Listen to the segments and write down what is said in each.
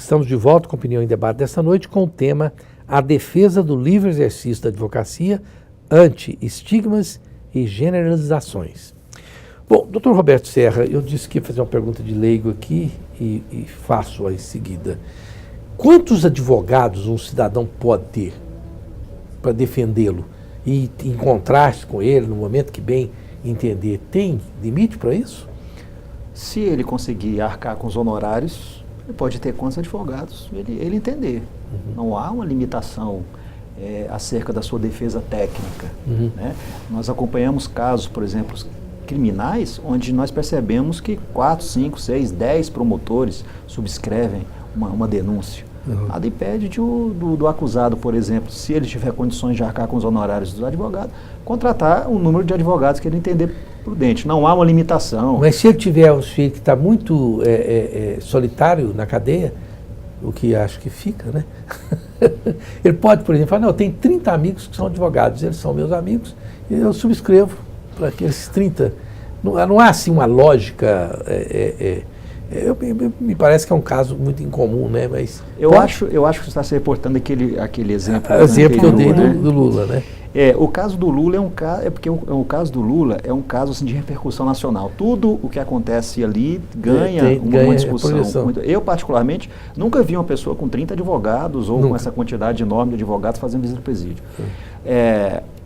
Estamos de volta com Opinião em Debate desta noite com o tema A Defesa do Livre Exercício da Advocacia ante Estigmas e Generalizações. Bom, doutor Roberto Serra, eu disse que ia fazer uma pergunta de leigo aqui e faço-a em seguida. Quantos advogados um cidadão pode ter para defendê-lo e encontrar-se com ele no momento que bem entender? Tem limite para isso? Se ele conseguir arcar com os honorários, ele pode ter quantos advogados ele entender. Não há uma limitação acerca da sua defesa técnica. Né? Nós acompanhamos casos, por exemplo, criminais, onde nós percebemos que 4, 5, 6, 10 promotores subscrevem uma denúncia. Nada impede do acusado, por exemplo, se ele tiver condições de arcar com os honorários do advogado, contratar o número de advogados que ele entender prudente. Não há uma limitação. Mas se ele tiver um sujeito que está muito solitário na cadeia, o que acho que fica, né? Ele pode, por exemplo, falar, não, eu tenho 30 amigos que são advogados, eles são meus amigos, e eu subscrevo para aqueles 30. Não há assim uma lógica... me parece que é um caso muito incomum, né? Mas eu acho que você está se reportando aquele exemplo. O exemplo que eu dei do Lula, né? O caso do Lula é um caso, porque o caso do Lula é um caso assim, de repercussão nacional. Tudo o que acontece ali ganha uma discussão. Eu, particularmente, nunca vi uma pessoa com 30 advogados ou com essa quantidade enorme de advogados fazendo visita ao presídio.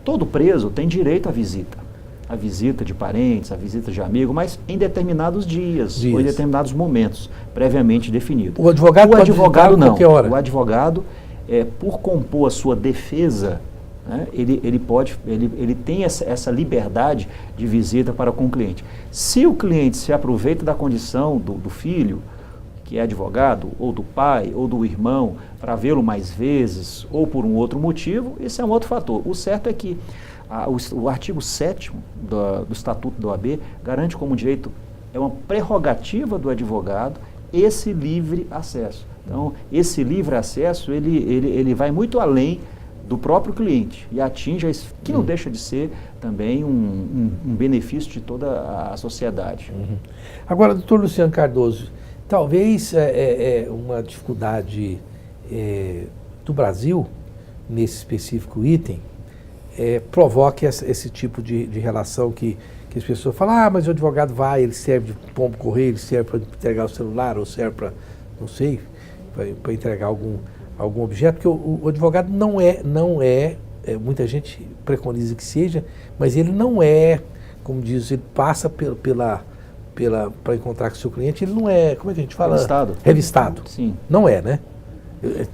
Todo preso tem direito à visita. A visita de parentes, a visita de amigos, mas em determinados dias. Ou em determinados momentos, previamente definidos. O advogado pode visitar não. Qualquer hora. O advogado, por compor a sua defesa, né, ele tem essa liberdade de visita para com o cliente. Se o cliente se aproveita da condição do filho, que é advogado, ou do pai, ou do irmão, para vê-lo mais vezes, ou por um outro motivo, esse é um outro fator. O certo é que o artigo 7º do Estatuto da OAB garante como direito, é uma prerrogativa do advogado, esse livre acesso. Então, esse livre acesso, ele vai muito além do próprio cliente e atinge, que não deixa de ser também um benefício de toda a sociedade. Agora, doutor Luciano Cardoso, talvez uma dificuldade do Brasil, nesse específico item, provoque esse tipo de relação que as pessoas falam, mas o advogado vai, ele serve de pombo correio, ele serve para entregar o celular, ou serve para, não sei, para entregar algum objeto, porque o advogado não é, muita gente preconiza que seja, mas ele não é, como diz, ele passa para encontrar com o seu cliente, ele não é, como é que a gente fala? Revistado. Sim. Não é, né?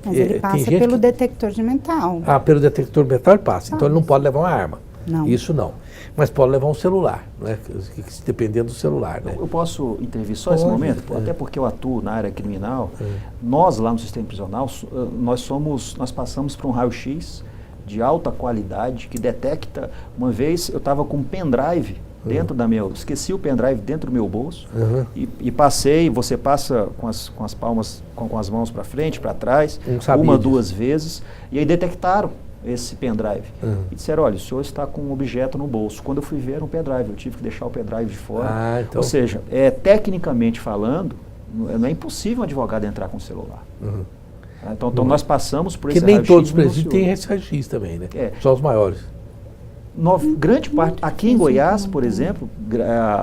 Mas ele passa pelo detector de metal. Pelo detector de metal ele passa. Então ele não pode levar uma arma. Não. Isso não. Mas pode levar um celular, né? Dependendo do celular, né? Eu posso intervir só esse momento? Até porque eu atuo na área criminal. Nós, lá no sistema prisional, nós passamos por um raio-x de alta qualidade que detecta... Uma vez eu estava com um pendrive dentro esqueci o pendrive dentro do meu bolso e passei, você passa com as palmas, com as mãos para frente, para trás, uma, duas vezes, e aí detectaram esse pendrive. E disseram, olha, o senhor está com um objeto no bolso. Quando eu fui ver, era um pendrive, eu tive que deixar o pendrive de fora. Então... Ou seja, tecnicamente falando, não é impossível um advogado entrar com o celular. Então nós passamos por esse raio-x. Que nem todos os presídios têm esse raio-x também, né? Só os maiores. Grande parte, aqui em Goiás, por exemplo,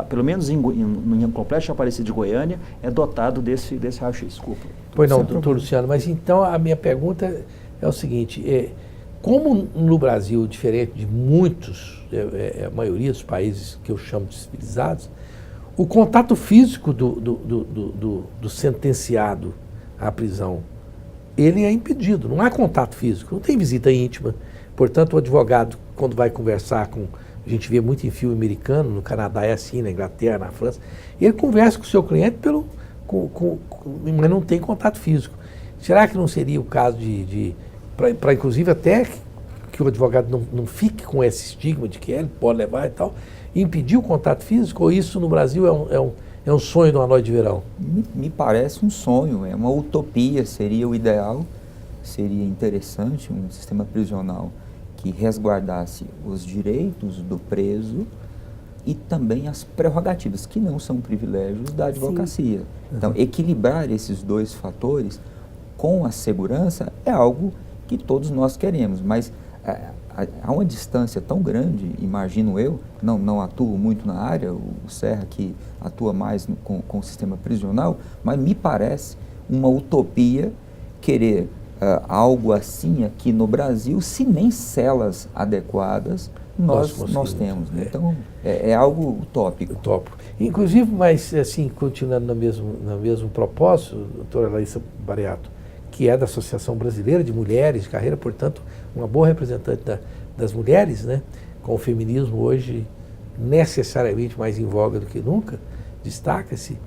pelo menos no Complexo de Aparecida de Goiânia, é dotado desse raio-x. Desculpa. Pois não, doutor Luciano, mas então a minha pergunta é o seguinte, como no Brasil, diferente de muitos, a maioria dos países que eu chamo de civilizados, o contato físico do sentenciado à prisão, ele é impedido, não há contato físico, não tem visita íntima. Portanto, o advogado, quando vai conversar a gente vê muito em filme americano, no Canadá é assim, na Inglaterra, na França, ele conversa com o seu cliente mas não tem contato físico. Será que não seria o caso para inclusive até que o advogado não fique com esse estigma de que ele pode levar e tal, impedir o contato físico, ou isso no Brasil é um sonho de uma noite de verão? Me parece um sonho, é uma utopia, seria o ideal, seria interessante um sistema prisional que resguardasse os direitos do preso e também as prerrogativas, que não são privilégios da advocacia. Então, equilibrar esses dois fatores com a segurança é algo que todos nós queremos, mas há uma distância tão grande, imagino eu, não atuo muito na área, o Serra que atua mais com o sistema prisional, mas me parece uma utopia querer algo assim aqui no Brasil, se nem celas adequadas nós temos. Então, é algo utópico. Inclusive, mas assim, continuando no mesmo propósito, doutora Laísa Bariato, que é da Associação Brasileira de Mulheres de Carreira, portanto, uma boa representante das mulheres, né, com o feminismo hoje necessariamente mais em voga do que nunca, destaca-se.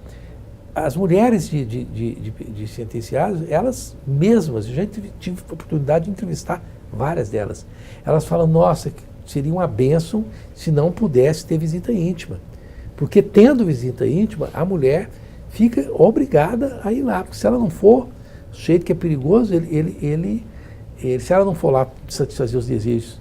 As mulheres de sentenciados, elas mesmas, eu já tive a oportunidade de entrevistar várias delas, elas falam, nossa, seria uma bênção se não pudesse ter visita íntima, porque tendo visita íntima, a mulher fica obrigada a ir lá, porque se ela não for, o sujeito que é perigoso, se ela não for lá satisfazer os desejos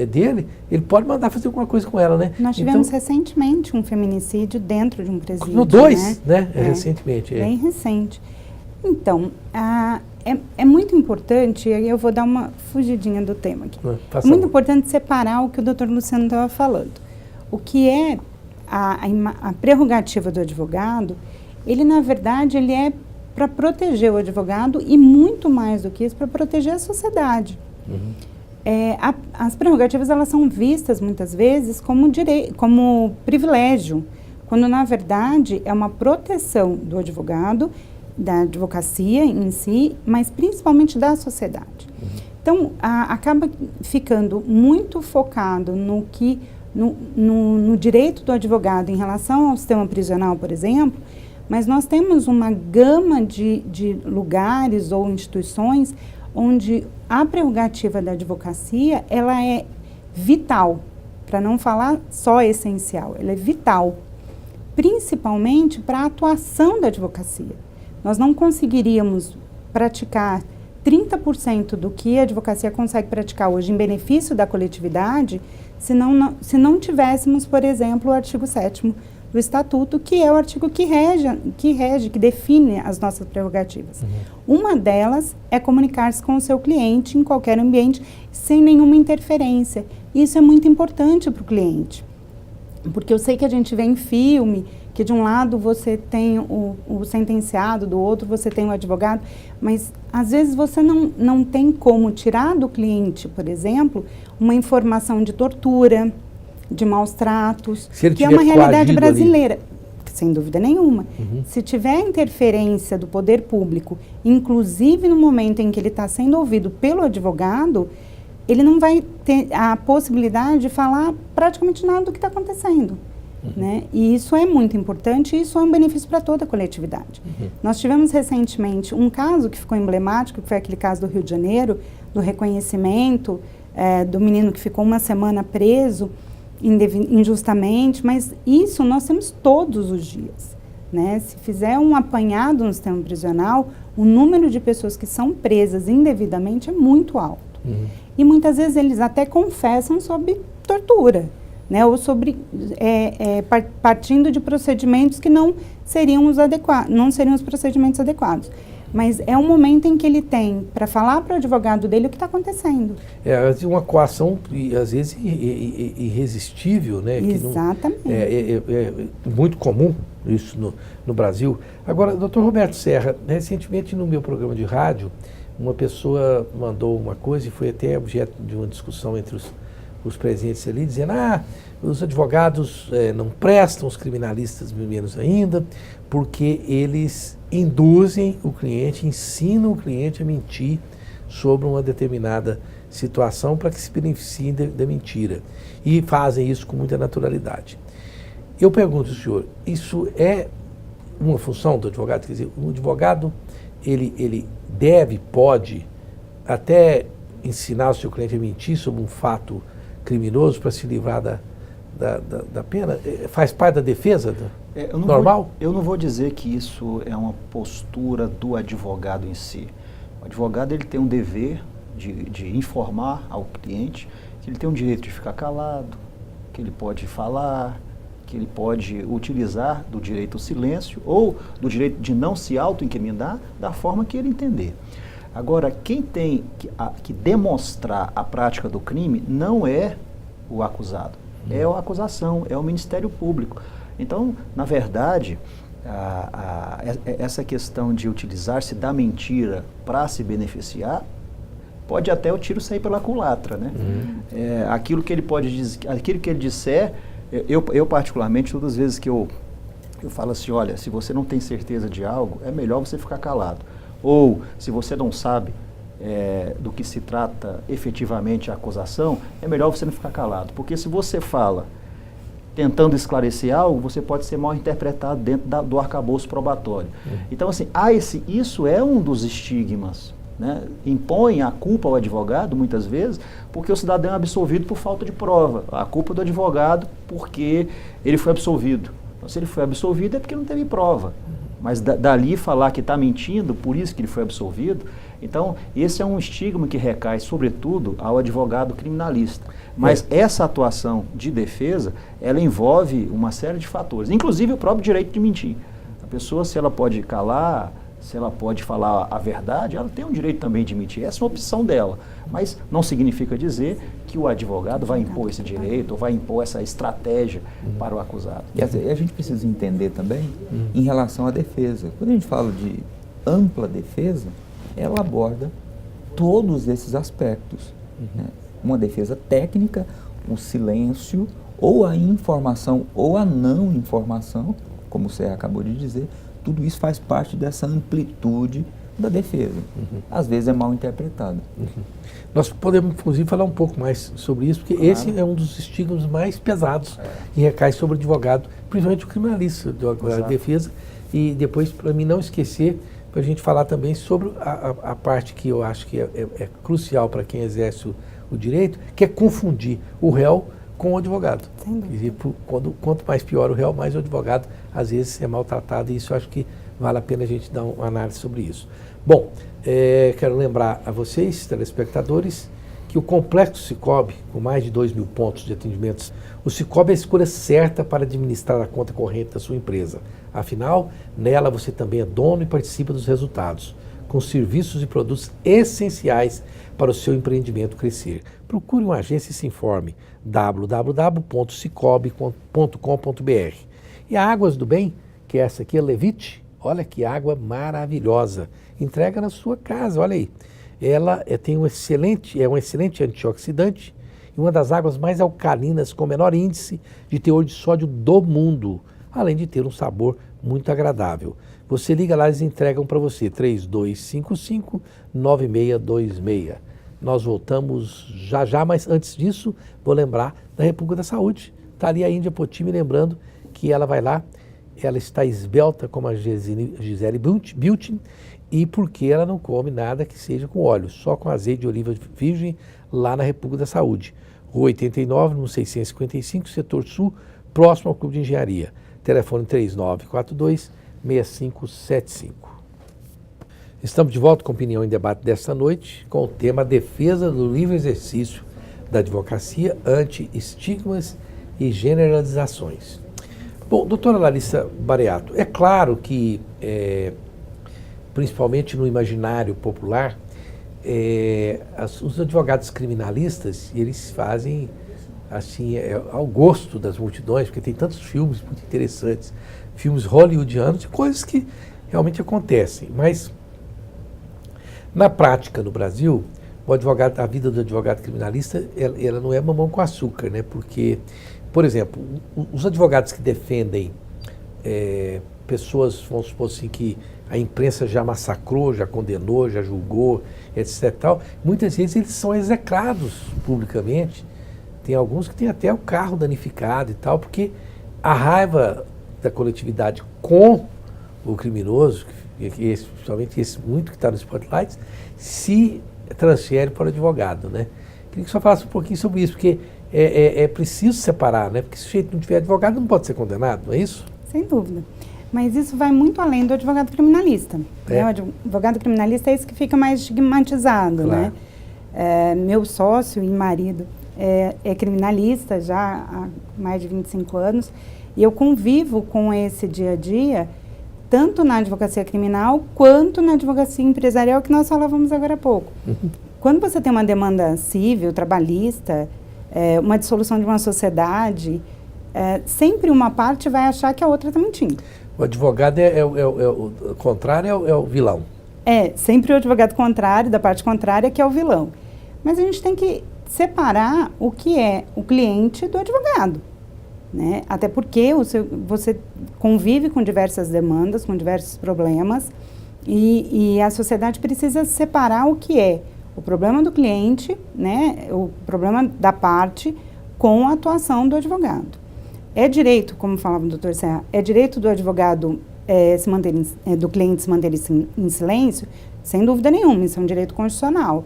dele, ele pode mandar fazer alguma coisa com ela, né? Nós tivemos recentemente um feminicídio dentro de um presídio. No 2, né? Recentemente. Bem recente. Então, é muito importante, e aí eu vou dar uma fugidinha do tema aqui. É muito importante separar o que o doutor Luciano estava falando. O que é a prerrogativa do advogado, ele, na verdade, ele é para proteger o advogado e, muito mais do que isso, para proteger a sociedade. Uhum. As prerrogativas, elas são vistas, muitas vezes, como privilégio, quando, na verdade, é uma proteção do advogado, da advocacia em si, mas principalmente da sociedade. Uhum. Então, acaba ficando muito focado no direito do advogado em relação ao sistema prisional, por exemplo, mas nós temos uma gama de lugares ou instituições onde a prerrogativa da advocacia, ela é vital, para não falar só essencial, ela é vital, principalmente para a atuação da advocacia. Nós não conseguiríamos praticar 30% do que a advocacia consegue praticar hoje em benefício da coletividade se não tivéssemos, por exemplo, o artigo 7º do Estatuto, que é o artigo que define as nossas prerrogativas. Uhum. Uma delas é comunicar-se com o seu cliente em qualquer ambiente, sem nenhuma interferência. Isso é muito importante para o cliente, porque eu sei que a gente vê em filme que de um lado você tem o sentenciado, do outro você tem o advogado, mas às vezes você não tem como tirar do cliente, por exemplo, uma informação de tortura, de maus tratos, que é uma realidade brasileira, ali, sem dúvida nenhuma. Uhum. Se tiver interferência do poder público, inclusive no momento em que ele está sendo ouvido pelo advogado, ele não vai ter a possibilidade de falar praticamente nada do que está acontecendo. Uhum. Né? E isso é muito importante e isso é um benefício para toda a coletividade. Uhum. Nós tivemos recentemente um caso que ficou emblemático, que foi aquele caso do Rio de Janeiro, do reconhecimento do menino que ficou uma semana preso injustamente, mas isso nós temos todos os dias, né? Se fizer um apanhado no sistema prisional, o número de pessoas que são presas indevidamente é muito alto. Uhum. E muitas vezes eles até confessam sobre tortura, né? Ou sobre partindo de procedimentos que não seriam os procedimentos adequados. Mas é um momento em que ele tem para falar para o advogado dele o que está acontecendo. Uma coação, às vezes, irresistível, né? Exatamente. É muito comum isso no Brasil. Agora, doutor Roberto Serra, recentemente no meu programa de rádio, uma pessoa mandou uma coisa e foi até objeto de uma discussão entre os presentes ali, dizendo, os advogados não prestam, os criminalistas menos ainda, porque eles induzem o cliente, ensinam o cliente a mentir sobre uma determinada situação para que se beneficiem da mentira. E fazem isso com muita naturalidade. Eu pergunto ao senhor, isso é uma função do advogado? Quer dizer, o advogado, ele pode até ensinar o seu cliente a mentir sobre um fato criminoso para se livrar da pena? Faz parte da defesa normal? Eu não vou dizer que isso é uma postura do advogado em si. O advogado ele tem um dever de informar ao cliente que ele tem o direito de ficar calado, que ele pode falar, que ele pode utilizar do direito ao silêncio ou do direito de não se auto-incriminar da forma que ele entender. Agora, quem tem que demonstrar a prática do crime não é o acusado, é a acusação, é o Ministério Público. Então, na verdade, essa questão de utilizar-se da mentira para se beneficiar, pode até o tiro sair pela culatra, né? Aquilo que ele pode dizer, aquilo que ele disser, eu particularmente, todas as vezes que eu falo assim, olha, se você não tem certeza de algo, é melhor você ficar calado. Ou, se você não sabe do que se trata efetivamente a acusação, é melhor você não ficar calado. Porque se você fala tentando esclarecer algo, você pode ser mal interpretado dentro do arcabouço probatório. Então, assim, isso é um dos estigmas, né? Impõe a culpa ao advogado, muitas vezes, porque o cidadão é absolvido por falta de prova. A culpa do advogado porque ele foi absolvido. Então, se ele foi absolvido é porque não teve prova. Mas dali falar que está mentindo, por isso que ele foi absolvido, então esse é um estigma que recai, sobretudo, ao advogado criminalista. Mas essa atuação de defesa, ela envolve uma série de fatores, inclusive o próprio direito de mentir. A pessoa, se ela pode calar, se ela pode falar a verdade, ela tem o direito também de mentir. Essa é uma opção dela. Mas não significa dizer que o advogado vai impor esse direito ou vai impor essa estratégia para o acusado. E a gente precisa entender também em relação à defesa. Quando a gente fala de ampla defesa, ela aborda todos esses aspectos. Né? Uma defesa técnica, o silêncio, ou a informação ou a não informação, como você acabou de dizer, tudo isso faz parte dessa amplitude da defesa. Às vezes é mal interpretado. Nós podemos, inclusive, falar um pouco mais sobre isso, porque esse é um dos estigmas mais pesados que recai sobre o advogado, principalmente o criminalista, da defesa. E depois, para mim não esquecer, para a gente falar também sobre a parte que eu acho que é crucial para quem exerce o direito, que é confundir o réu com o advogado. E quanto mais pior o réu, mais o advogado às vezes é maltratado, e isso eu acho que vale a pena a gente dar uma análise sobre isso. Bom, quero lembrar a vocês, telespectadores, que o Complexo Sicoob, com mais de 2.000 pontos de atendimentos, o Sicoob é a escolha certa para administrar a conta corrente da sua empresa. Afinal, nela você também é dono e participa dos resultados, com serviços e produtos essenciais para o seu empreendimento crescer. Procure uma agência e se informe. www.cicobi.com.br. E a Águas do Bem, que é essa aqui, a Levite, olha que água maravilhosa. Entrega na sua casa, olha aí. Ela tem um excelente antioxidante e uma das águas mais alcalinas com menor índice de teor de sódio do mundo, além de ter um sabor muito agradável. Você liga lá, eles entregam para você, 3255-9626. Nós voltamos já, mas antes disso, vou lembrar da República da Saúde. Está ali a Índia Poti me lembrando que ela vai lá, ela está esbelta como a Gisele Bündchen, e porque ela não come nada que seja com óleo, só com azeite de oliva virgem, lá na República da Saúde. Rua 89, no 655, setor sul, próximo ao Clube de Engenharia. Telefone 3942-6575. Estamos de volta com Opinião em Debate desta noite, com o tema Defesa do livre exercício da advocacia ante estigmas e generalizações. Bom, doutora Larissa Bariato, é claro que, principalmente no imaginário popular, os advogados criminalistas, eles fazem assim, ao gosto das multidões, porque tem tantos filmes muito interessantes, filmes hollywoodianos e coisas que realmente acontecem. Mas, na prática, no Brasil, a vida do advogado criminalista, ela não é mamão com açúcar, né? Porque, por exemplo, os advogados que defendem pessoas, vamos supor assim, que a imprensa já massacrou, já condenou, já julgou, etc. Tal, muitas vezes eles são execrados publicamente. Tem alguns que têm até o carro danificado e tal, porque a raiva da coletividade com o criminoso, principalmente esse muito que está no spotlight, se transfere para o advogado, né? Queria que só falasse um pouquinho sobre isso, porque é preciso separar, né? Porque se o sujeito não tiver advogado, não pode ser condenado, não é isso? Sem dúvida. Mas isso vai muito além do advogado criminalista. Né? O advogado criminalista é esse que fica mais estigmatizado, claro, né? Meu sócio e marido é criminalista já há mais de 25 anos, e eu convivo com esse dia a dia tanto na advocacia criminal quanto na advocacia empresarial, que nós falávamos agora há pouco. Quando você tem uma demanda civil, trabalhista, uma dissolução de uma sociedade, sempre uma parte vai achar que a outra está mentindo. O advogado o contrário, é o vilão. Sempre o advogado contrário, da parte contrária, que é o vilão. Mas a gente tem que separar o que é o cliente do advogado, né? Até porque você convive com diversas demandas, com diversos problemas, e a sociedade precisa separar o que é o problema do cliente, né? O problema da parte com a atuação do advogado. É direito, como falava o doutor Serra, é direito do advogado do cliente se manter em silêncio? Sem dúvida nenhuma, isso é um direito constitucional.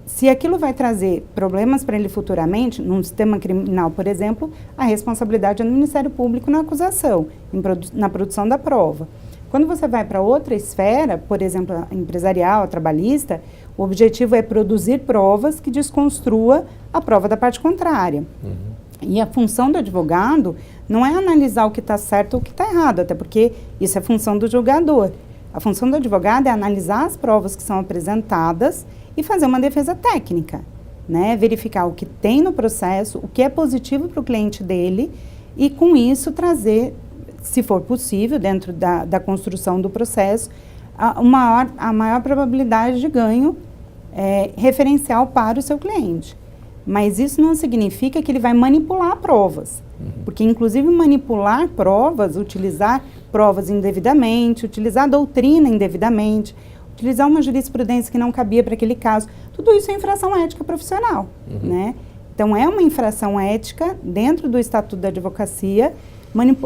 Se aquilo vai trazer problemas para ele futuramente, num sistema criminal, por exemplo, a responsabilidade é do Ministério Público na acusação, na produção da prova. Quando você vai para outra esfera, por exemplo, a empresarial, a trabalhista, o objetivo é produzir provas que desconstrua a prova da parte contrária. E a função do advogado não é analisar o que está certo ou o que está errado, até porque isso é função do julgador. A função do advogado é analisar as provas que são apresentadas e fazer uma defesa técnica, né? Verificar o que tem no processo, o que é positivo para o cliente dele e, com isso, trazer, se for possível, dentro da construção do processo, a maior probabilidade de ganho referencial para o seu cliente. Mas isso não significa que ele vai manipular provas, porque, inclusive, manipular provas, utilizar provas indevidamente, utilizar a doutrina indevidamente, utilizar uma jurisprudência que não cabia para aquele caso, tudo isso é infração ética profissional, né? Então, é uma infração ética dentro do Estatuto da Advocacia,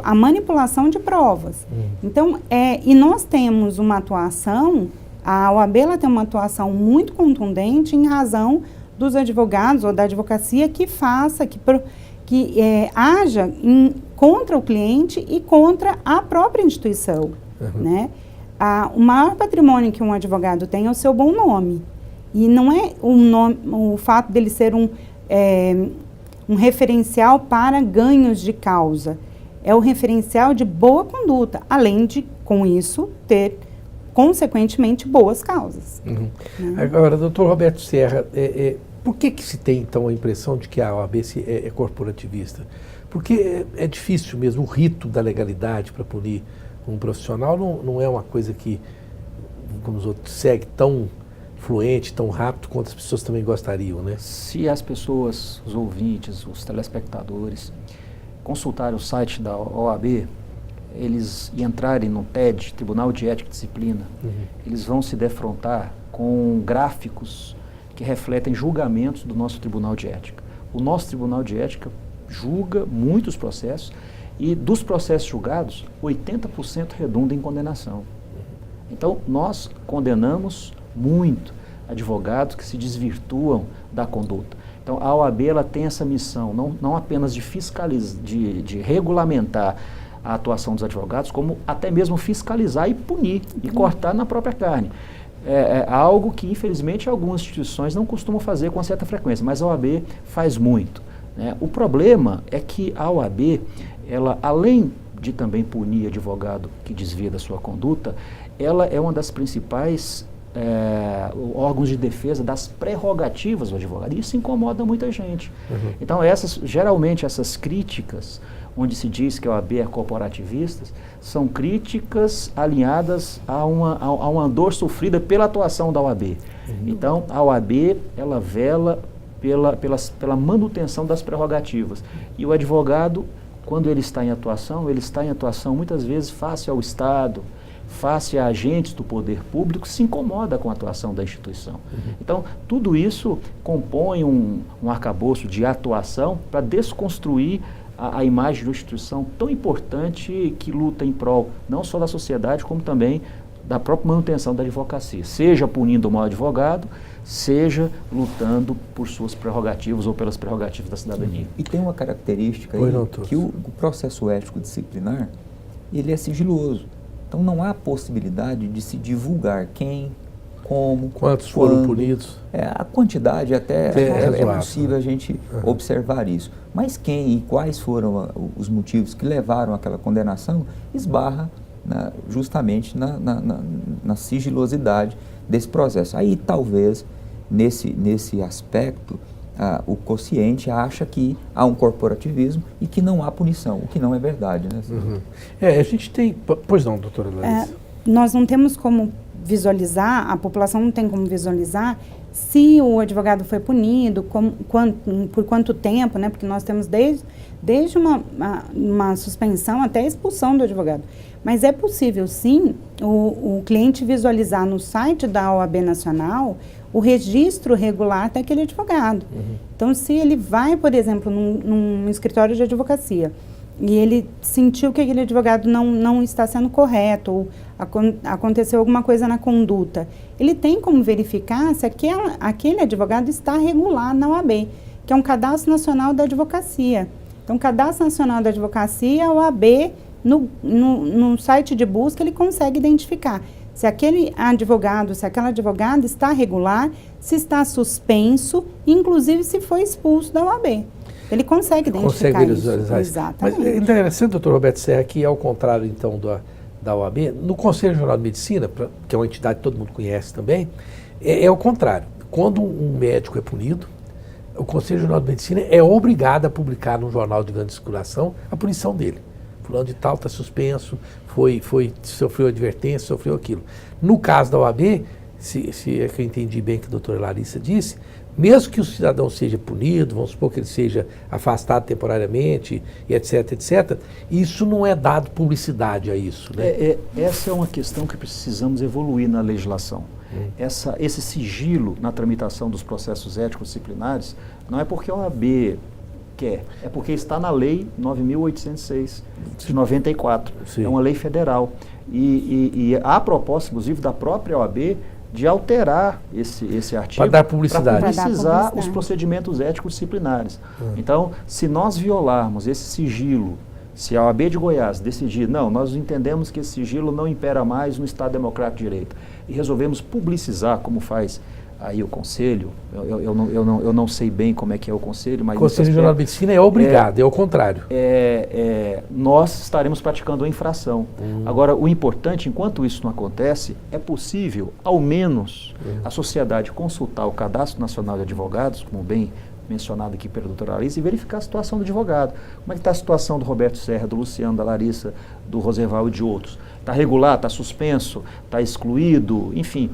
a manipulação de provas. Então, e nós temos uma atuação, a OAB ela tem uma atuação muito contundente em razão dos advogados ou da advocacia que faça, que haja contra o cliente e contra a própria instituição, né? O maior patrimônio que um advogado tem é o seu bom nome. E não é o fato dele ser um referencial para ganhos de causa. É o referencial de boa conduta, além de, com isso, ter, consequentemente, boas causas. Né? Agora, doutor Roberto Serra, por que se tem, então, a impressão de que a OAB é corporativista? Porque é difícil mesmo, o rito da legalidade para punir um profissional não é uma coisa que, como os outros, segue tão fluente, tão rápido quanto as pessoas também gostariam, né? Se as pessoas, os ouvintes, os telespectadores, consultarem o site da OAB, eles entrarem no TED, Tribunal de Ética e Disciplina, eles vão se defrontar com gráficos que refletem julgamentos do nosso Tribunal de Ética. O nosso Tribunal de Ética julga muitos processos e dos processos julgados, 80% redunda em condenação. Então, nós condenamos muito advogados que se desvirtuam da conduta. Então, a OAB ela tem essa missão, não apenas de fiscalizar, de regulamentar a atuação dos advogados, como até mesmo fiscalizar e punir e cortar na própria carne. É algo que, infelizmente, algumas instituições não costumam fazer com certa frequência, mas a OAB faz muito, né? O problema é que a OAB, ela, além de também punir advogado que desvia da sua conduta, ela é uma das principais órgãos de defesa das prerrogativas do advogado. E isso incomoda muita gente. Então, geralmente, essas críticas, onde se diz que a OAB é corporativista, são críticas alinhadas a uma dor sofrida pela atuação da OAB. Então, a OAB, ela vela pela manutenção das prerrogativas. E o advogado, quando ele está em atuação muitas vezes face ao Estado, face a agentes do poder público, se incomoda com a atuação da instituição. Então, tudo isso compõe um arcabouço de atuação para desconstruir a imagem de uma instituição tão importante que luta em prol não só da sociedade, como também da própria manutenção da advocacia, seja punindo o mau advogado, seja lutando por suas prerrogativas ou pelas prerrogativas da cidadania. E tem uma característica aí, que o processo ético disciplinar, ele é sigiloso. Então não há possibilidade de se divulgar quem, como, quantos foram punidos. A quantidade até é possível a gente observar isso. Mas quem e quais foram os motivos que levaram àquela condenação esbarra justamente na sigilosidade desse processo. Aí talvez nesse aspecto o quociente acha que há um corporativismo e que não há punição, o que não é verdade, né? Uhum. A gente tem... Pois não, doutora Larissa. Nós não temos como visualizar, a população não tem como visualizar se o advogado foi punido, por quanto tempo, né? Porque nós temos desde uma suspensão até a expulsão do advogado. Mas é possível, sim, o cliente visualizar no site da OAB Nacional o registro regular daquele advogado. Uhum. Então, se ele vai, por exemplo, num escritório de advocacia e ele sentiu que aquele advogado não está sendo correto ou aconteceu alguma coisa na conduta, ele tem como verificar se aquele advogado está regular na OAB, que é um Cadastro Nacional da Advocacia. Então, Cadastro Nacional da Advocacia, a OAB, no site de busca, ele consegue identificar se aquele advogado, se aquela advogada está regular, se está suspenso, inclusive se foi expulso da OAB. Ele consegue identificar isso. Exatamente. Mas é interessante, doutor Roberto Serra, que ao contrário, então, da OAB, no Conselho Nacional de Medicina, que é uma entidade que todo mundo conhece também, é o contrário. Quando um médico é punido, o Conselho Nacional de Medicina é obrigado a publicar no jornal de grande circulação a punição dele. Fulano de tal está suspenso, sofreu advertência, sofreu aquilo. No caso da OAB, se é que eu entendi bem o que a doutora Larissa disse, mesmo que o cidadão seja punido, vamos supor que ele seja afastado temporariamente, e etc., etc., isso não é dado publicidade a isso, né? Essa é uma questão que precisamos evoluir na legislação. Esse sigilo na tramitação dos processos éticos disciplinares não é porque a OAB quer, é porque está na Lei 9.806 de 94. Sim. É uma lei federal. E há proposta, inclusive, da própria OAB de alterar esse artigo para dar publicidade. Para publicizar os procedimentos éticos disciplinares. Então, se nós violarmos esse sigilo, se a OAB de Goiás decidir, não, nós entendemos que esse sigilo não impera mais no Estado Democrático de Direito, e resolvemos publicizar, como faz aí o Conselho, eu não sei bem como é que é o Conselho, mas... O Conselho Regional de Medicina é obrigado, é o contrário. Nós estaremos praticando a infração. Agora, o importante, enquanto isso não acontece, é possível, ao menos, a sociedade consultar o Cadastro Nacional de Advogados, como bem mencionado aqui pela doutora Larissa, e verificar a situação do advogado. Como é que está a situação do Roberto Serra, do Luciano, da Larissa, do Roserval e de outros? Está regular, está suspenso, está excluído, enfim...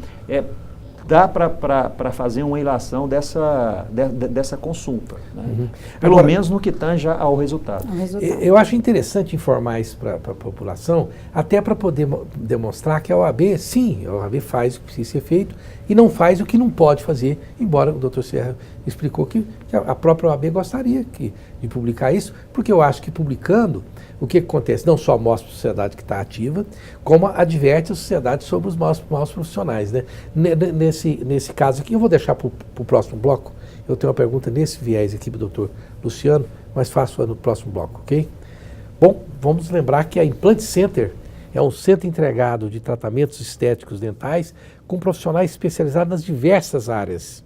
dá para fazer uma ilação dessa consulta, né? Pelo Agora, menos no que tange ao resultado. Eu acho interessante informar isso para a população, até para poder demonstrar que a OAB, sim, a OAB faz o que precisa ser feito e não faz o que não pode fazer, embora o doutor Serra explicou que a própria OAB gostaria de publicar isso, porque eu acho que publicando, o que acontece? Não só mostra a sociedade que está ativa, como adverte a sociedade sobre os maus profissionais, né? Nesse caso aqui, eu vou deixar para o próximo bloco. Eu tenho uma pergunta nesse viés aqui do doutor Luciano, mas faço no próximo bloco, ok? Bom, vamos lembrar que a Implant Center é um centro integrado de tratamentos estéticos dentais com profissionais especializados nas diversas áreas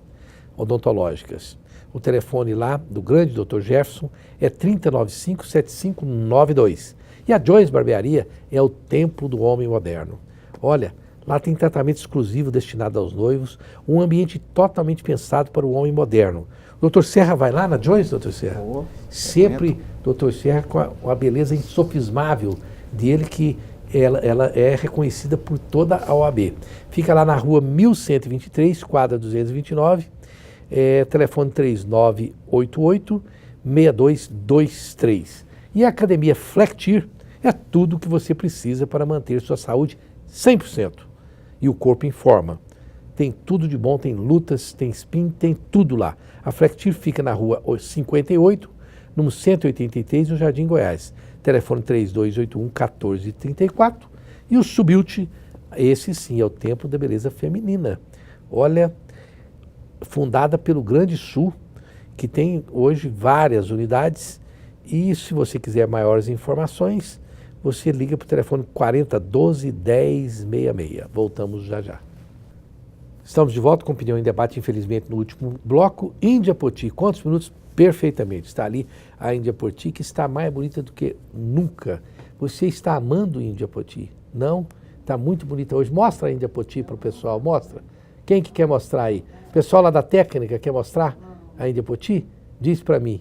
odontológicas. O telefone lá do grande Dr. Jefferson é 3095-7592. E a Joyce Barbearia é o templo do homem moderno. Olha, lá tem tratamento exclusivo destinado aos noivos, um ambiente totalmente pensado para o homem moderno. O Dr. Serra vai lá na Joyce, Dr. Serra? Sempre Dr. Serra com a beleza insofismável dele, que ela é reconhecida por toda a OAB. Fica lá na rua 1123, quadra 229, telefone 3988-6223. E a Academia Flectir é tudo o que você precisa para manter sua saúde 100%. E o corpo em forma. Tem tudo de bom, tem lutas, tem spin, tem tudo lá. A Flectir fica na rua 58, número 183, no Jardim Goiás. Telefone 3281-1434. E o Subilt, esse sim é o Templo da Beleza Feminina. Olha, fundada pelo Grande Sul, que tem hoje várias unidades. E se você quiser maiores informações, você liga para o telefone 4012-1066. Voltamos já já. Estamos de volta com Opinião em Debate, infelizmente, no último bloco. Índia Poti, quantos minutos? Perfeitamente. Está ali a Índia Poti, que está mais bonita do que nunca. Você está amando Índia Poti? Não? Está muito bonita hoje. Mostra a Índia Poti para o pessoal, mostra. Quem que quer mostrar aí? O pessoal lá da técnica quer mostrar a Índia Poti? Diz para mim.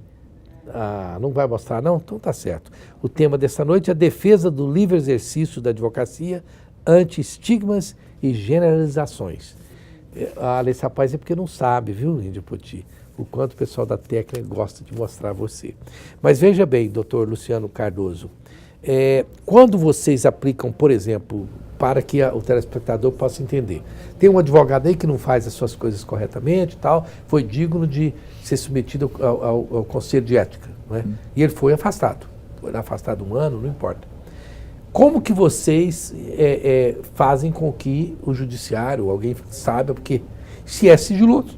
Ah, não vai mostrar não? Então tá certo. O tema dessa noite é a defesa do livre exercício da advocacia ante estigmas e generalizações. A Alessia Paz é porque não sabe, viu, Índia Poti, o quanto o pessoal da técnica gosta de mostrar você. Mas veja bem, doutor Luciano Cardoso, quando vocês aplicam, por exemplo, para que o telespectador possa entender, tem um advogado aí que não faz as suas coisas corretamente e tal, foi digno de ser submetido ao Conselho de Ética, né? E ele foi afastado 1 ano, não importa. Como que vocês fazem com que o judiciário, alguém saiba, porque se é sigiloso,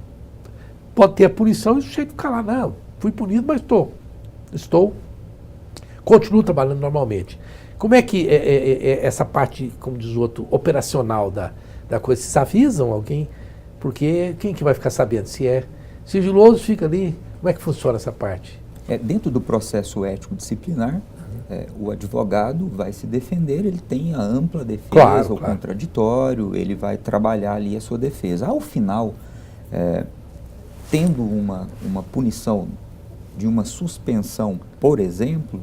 pode ter a punição e o sujeito ficar lá, não, fui punido, mas continuo trabalhando normalmente. Como é que essa parte, como diz o outro, operacional da coisa, vocês avisam alguém? Porque quem que vai ficar sabendo? Se é sigiloso, fica ali, como é que funciona essa parte? Dentro do processo ético disciplinar, o advogado vai se defender, ele tem a ampla defesa, o contraditório, ele vai trabalhar ali a sua defesa. Ao final, tendo uma punição de uma suspensão, por exemplo,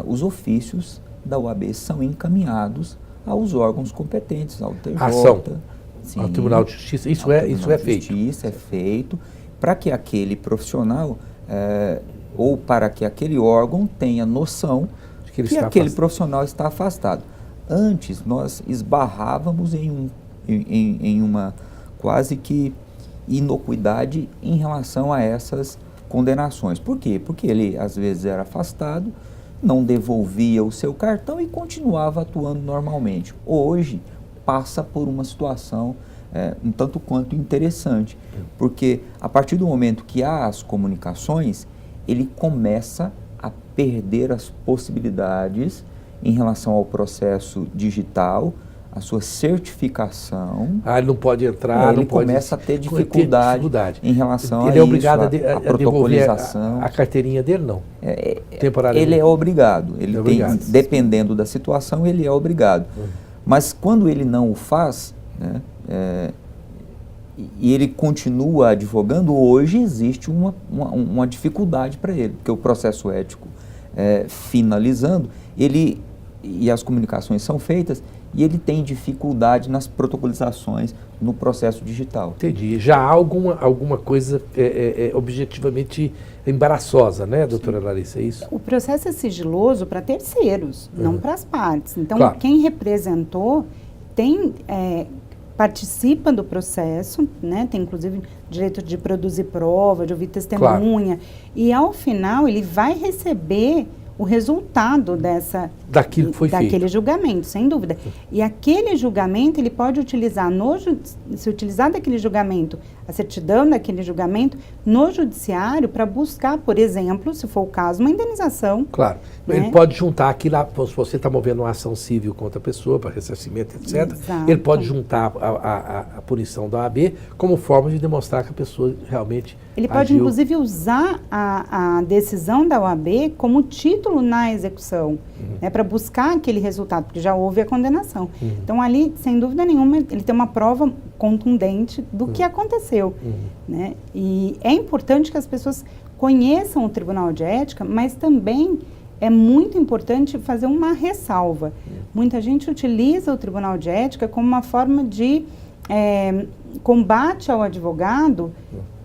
os ofícios da OAB são encaminhados aos órgãos competentes, ao TJ, ao Tribunal de Justiça, isso é feito. Justiça é feito para que aquele profissional ou para que aquele órgão tenha noção de que aquele profissional está afastado. Antes, nós esbarrávamos em uma quase que inocuidade em relação a essas condenações. Por quê? Porque ele, às vezes, era afastado, não devolvia o seu cartão e continuava atuando normalmente. Hoje, passa por uma situação um tanto quanto interessante, porque a partir do momento que há as comunicações, ele começa a perder as possibilidades em relação ao processo digital, a sua certificação. Ele não pode entrar, ele começa a ter dificuldade em relação ele a é obrigado a protocolização. A carteirinha dele, não? Temporariamente. Ele é obrigado. Ele é obrigado. Dependendo da situação, ele é obrigado. Mas quando ele não o faz, né, e ele continua advogando, hoje existe uma dificuldade para ele, porque o processo ético finalizando, e as comunicações são feitas, e ele tem dificuldade nas protocolizações no processo digital. Entendi. Já há alguma coisa objetivamente embaraçosa, né, doutora Larissa, é isso? O processo é sigiloso para terceiros, não para as partes. Então, quem representou participa do processo, né, tem inclusive direito de produzir prova, de ouvir testemunha, e ao final ele vai receber o resultado daquilo que foi daquele julgamento, sem dúvida. E aquele julgamento, ele pode utilizar, se utilizar daquele julgamento, a certidão daquele julgamento, no judiciário, para buscar, por exemplo, se for o caso, uma indenização. Claro. Né? Ele pode juntar aquilo, se você está movendo uma ação civil contra a pessoa, para ressarcimento, etc., Exato. ele pode juntar a punição da OAB como forma de demonstrar que a pessoa realmente Ele pode, agiu. inclusive, usar a decisão da OAB como título na execução, né, para buscar aquele resultado, porque já houve a condenação. Então, ali, sem dúvida nenhuma, ele tem uma prova contundente do que aconteceu. Né? E é importante que as pessoas conheçam o Tribunal de Ética, mas também é muito importante fazer uma ressalva. Muita gente utiliza o Tribunal de Ética como uma forma de combate ao advogado,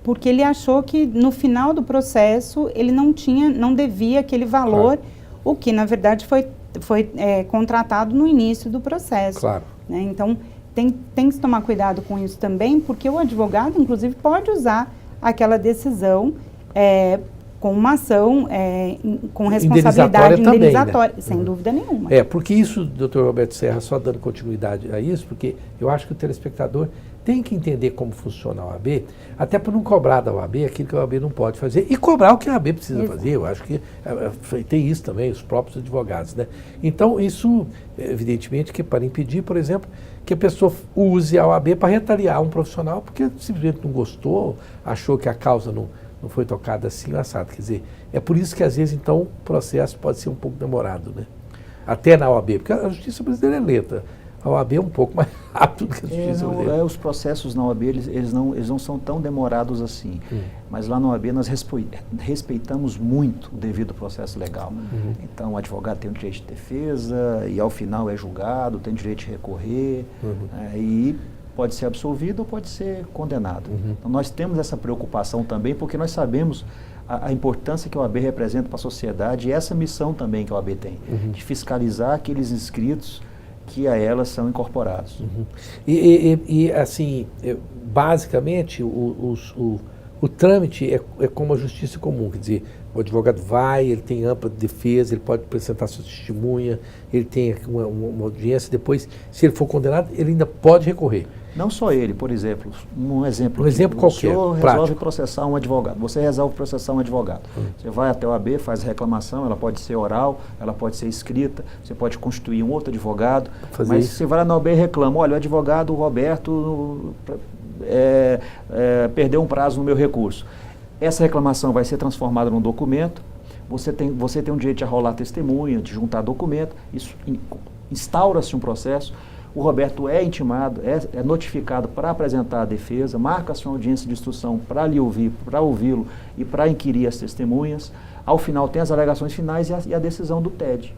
porque ele achou que no final do processo ele não devia aquele valor, o que na verdade foi contratado no início do processo. Claro. Né? Então tem que se tomar cuidado com isso também, porque o advogado inclusive pode usar aquela decisão com uma ação com responsabilidade indenizatória, também, né? Sem dúvida nenhuma. Porque isso, doutor Roberto Serra, só dando continuidade a isso, porque eu acho que o telespectador tem que entender como funciona a OAB, até para não cobrar da OAB aquilo que a OAB não pode fazer, e cobrar o que a OAB precisa fazer. Eu acho que tem isso também, os próprios advogados, né? Então, isso, evidentemente, que para impedir, por exemplo, que a pessoa use a OAB para retaliar um profissional, porque simplesmente não gostou, achou que a causa não foi tocada assim, assado. Quer dizer, é por isso que às vezes, então, o processo pode ser um pouco demorado, né? até na OAB, porque a justiça brasileira é lenta. A OAB é um pouco mais rápido que a justiça brasileira. Os processos na OAB, eles não são tão demorados assim. Mas lá na OAB nós respeitamos muito o devido processo legal. Então o advogado tem o direito de defesa e ao final é julgado, tem direito de recorrer e pode ser absolvido ou pode ser condenado. Então nós temos essa preocupação também porque nós sabemos a importância que a OAB representa para a sociedade e essa missão também que a OAB tem, de fiscalizar aqueles inscritos que a elas são incorporados. E assim, basicamente, o trâmite é como a justiça comum, quer dizer, o advogado vai, ele tem ampla defesa, ele pode apresentar sua testemunha, ele tem uma audiência, depois, se ele for condenado, ele ainda pode recorrer. Não só ele, por exemplo, um exemplo qualquer, o senhor resolve prático. processar um advogado, você resolve processar um advogado. Você vai até o OAB, faz a reclamação, ela pode ser oral, ela pode ser escrita, você pode constituir um outro advogado, mas você vai lá na OAB e reclama, olha, o advogado Roberto perdeu um prazo no meu recurso. Essa reclamação vai ser transformada num documento, você tem um direito de arrolar testemunha, de juntar documento, isso instaura-se um processo. O Roberto é intimado, é notificado para apresentar a defesa, marca-se uma audiência de instrução para lhe ouvir, para ouvi-lo e para inquirir as testemunhas. Ao final tem as alegações finais e a decisão do TED.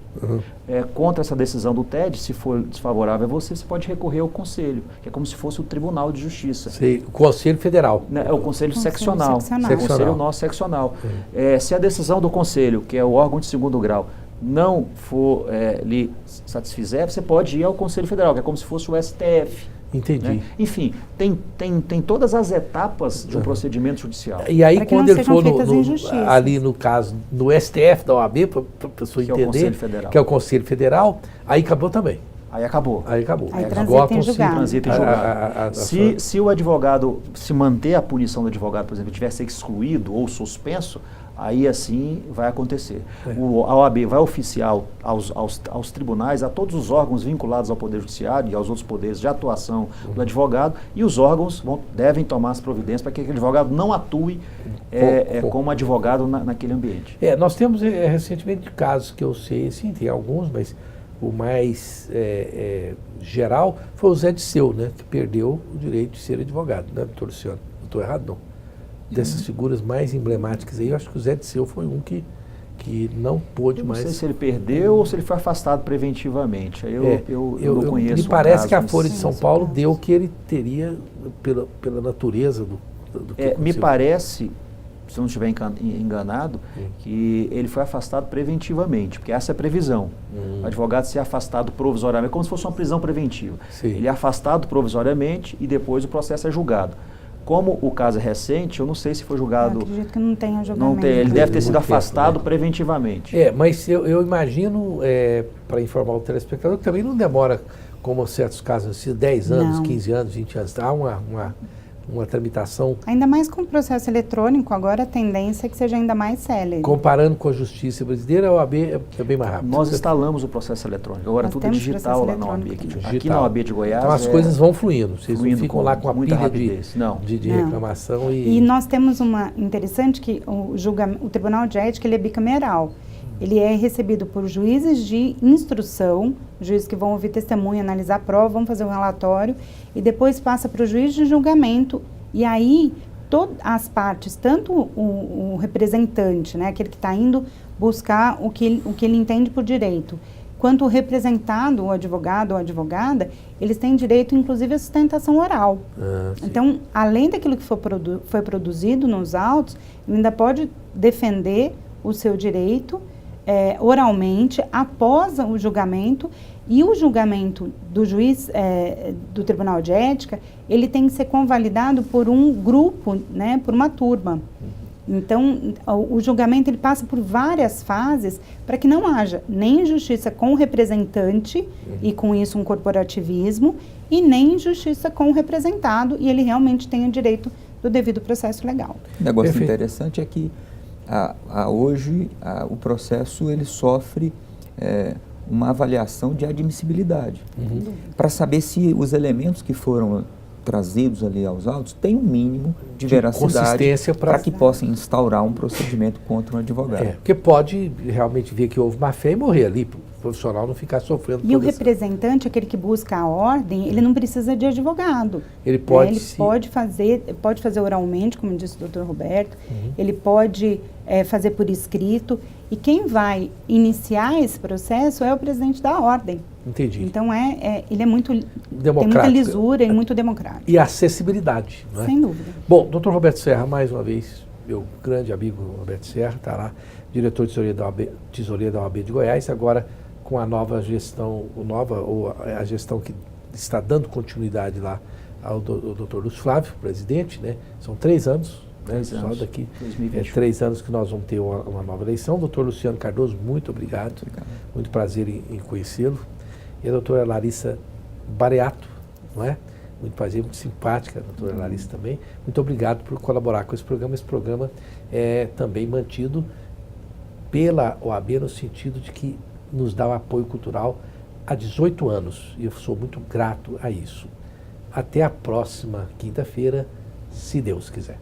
Contra essa decisão do TED, se for desfavorável a você pode recorrer ao Conselho, que é como se fosse o Tribunal de Justiça. Sei, o Conselho Federal. É o Conselho seccional. Seccional. O Conselho nosso seccional. Se a decisão do Conselho, que é o órgão de segundo grau, não for lhe satisfizer, você pode ir ao Conselho Federal, que é como se fosse o STF. Entendi. Né? Enfim, tem todas as etapas de um procedimento judicial. E aí, quando ele for ali no caso, no STF da OAB, para a pessoa que entender, que é o Conselho Federal, aí acabou também. Aí acabou. Aí transita em julgado. Transita em julgado. Se o advogado, se manter a punição do advogado, por exemplo, tivesse excluído ou suspenso, aí assim vai acontecer. A OAB vai oficiar aos tribunais, a todos os órgãos vinculados ao Poder Judiciário e aos outros poderes de atuação do advogado, e os órgãos devem tomar as providências para que aquele advogado não atue como advogado naquele ambiente. Nós temos recentemente casos que eu sei, sim, tem alguns, mas o mais geral foi o Zé Disseu, né, que perdeu o direito de ser advogado, né, doutor Luciano? Não estou errado, não? Dessas figuras mais emblemáticas aí, eu acho que o Zé Disseu foi um que não pôde mais... Não sei se ele perdeu ou se ele foi afastado preventivamente. Eu não conheço. Me parece que a Folha de São Paulo deu o que ele teria pela natureza do que me parece, se eu não estiver enganado, que ele foi afastado preventivamente, porque essa é a previsão. O advogado ser afastado provisoriamente, como se fosse uma prisão preventiva. Sim. Ele é afastado provisoriamente e depois o processo é julgado. Como o caso é recente, eu não sei se foi julgado... Eu acredito que não tenha julgamento. Não tem, ele deve ter sido afastado preventivamente. Mas eu imagino, para informar o telespectador, que também não demora, como certos casos, assim, 10 anos, não. 15 anos, 20 anos. Há uma tramitação... Ainda mais com o processo eletrônico, agora a tendência é que seja ainda mais célere. Comparando com a justiça brasileira, a OAB é bem mais rápido. Nós instalamos o processo eletrônico, agora tudo é digital lá na OAB. Aqui na OAB de Goiás... Então as coisas vão fluindo, vocês não ficam lá com a pilha de reclamação. E nós temos uma interessante que o Tribunal de Ética ele é bicameral. Ele é recebido por juízes de instrução, juízes que vão ouvir testemunha, analisar a prova, vão fazer um relatório, e depois passa para o juiz de julgamento. E aí, todas as partes, tanto o representante, né, aquele que está indo buscar o que ele entende por direito, quanto o representado, o advogado ou a advogada, eles têm direito, inclusive, à sustentação oral. Então, além daquilo que foi produzido nos autos, ele ainda pode defender o seu direito oralmente, após o julgamento, e o julgamento do juiz do Tribunal de Ética, ele tem que ser convalidado por um grupo, né, por uma turma. Então, o julgamento ele passa por várias fases para que não haja nem injustiça com o representante e com isso um corporativismo, e nem injustiça com o representado e ele realmente tenha direito do devido processo legal. Um negócio interessante é que hoje o processo ele sofre uma avaliação de admissibilidade para saber se os elementos que foram trazidos ali aos autos têm um mínimo de veracidade para que possa instaurar um procedimento contra um advogado. Porque pode realmente ver que houve má fé e morrer ali, profissional não ficar sofrendo. E o representante, aquele que busca a ordem, ele não precisa de advogado. Ele pode, pode fazer oralmente, como disse o Dr. Roberto, ele pode fazer por escrito, e quem vai iniciar esse processo é o presidente da ordem. Entendi. Então, ele é muito, tem democrático. muita lisura e muito democrático. E acessibilidade, não é? Sem dúvida. Bom, Dr. Roberto Serra, mais uma vez, meu grande amigo Roberto Serra, está lá, diretor de tesoureiro da OAB de Goiás, agora com a nova gestão, a gestão que está dando continuidade lá ao Dr. Lúcio Flávio, presidente, né? São 3 anos, né? Só daqui 3 anos que nós vamos ter uma nova eleição. Dr. Luciano Cardoso, muito obrigado. Muito prazer em conhecê-lo. E a doutora Larissa Bareato, não é? Muito prazer, muito simpática, a doutora Larissa também. Muito obrigado por colaborar com esse programa. Esse programa é também mantido pela OAB no sentido de que nos dá o apoio cultural há 18 anos. E eu sou muito grato a isso. Até a próxima quinta-feira, se Deus quiser.